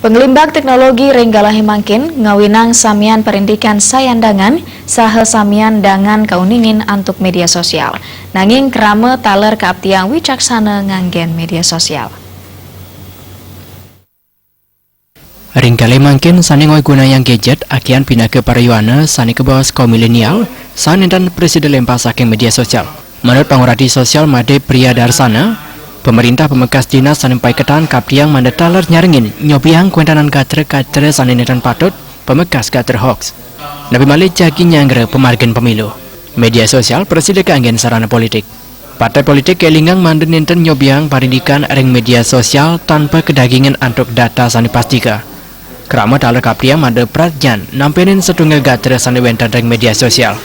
Pengelimbak teknologi Renggalahi Mangkin ngawinang samian perindikan sayandangan saha samian dangan kauningin antuk media sosial. Nanging kerama taler keabtiang wicaksana nganggen media sosial. Renggalahi Mangkin sani ngoy guna yang gadget akian pindah ke parayuana sani ke bawah kaum milenial sani dan presiden lempar saking media sosial. Menurut panguradi sosial Made Priyadarsana, pemerintah pemekas dinas sampai ketan kaptiang mandataler nyarengin nyobiang kuentanan katre sanenetan patut pemekas katre hoax. Nabi Malik jagi nyangre pemargen pemilu. Media sosial presiden keanggen sarana politik. Partai politik kelingang manden nenten nyobiang parindikan ring media sosial tanpa kedagingan antuk data sani pastika. Kerama taler kaptiang mande pradjan nampenin setunggal katre sani wentan ring media sosial.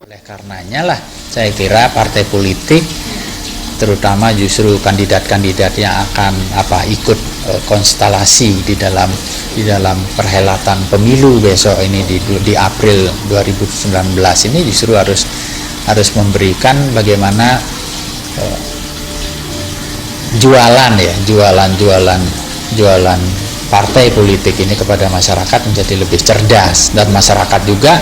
Oleh karenanya lah saya kira partai politik terutama justru kandidat-kandidat yang akan ikut konstelasi di dalam perhelatan pemilu besok ini di April 2019 ini justru harus memberikan bagaimana jualan partai politik ini kepada masyarakat menjadi lebih cerdas, dan masyarakat juga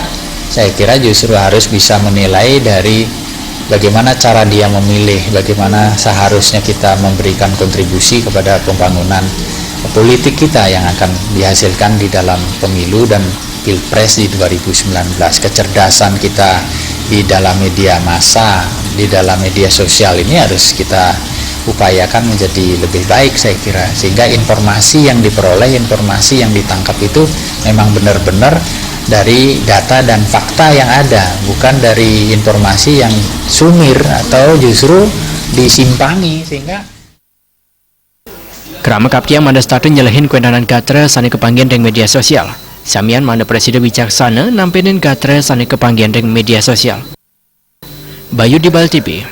saya kira justru harus bisa menilai dari bagaimana cara dia memilih, bagaimana seharusnya kita memberikan kontribusi kepada pembangunan politik kita yang akan dihasilkan di dalam pemilu dan pilpres di 2019. Kecerdasan kita di dalam media massa, di dalam media sosial ini harus kita upayakan menjadi lebih baik saya kira, sehingga informasi yang diperoleh, informasi yang ditangkap itu memang benar-benar dari data dan fakta yang ada, bukan dari informasi yang sumir atau justru disimpangi sehingga Kerama kaptiang manda starten nyelehin kuentanan katre sani kepanggian deng media sosial. Samian manda presiden wicaksana nampenin katre sani kepanggian deng media sosial. Bayu di Bal TV.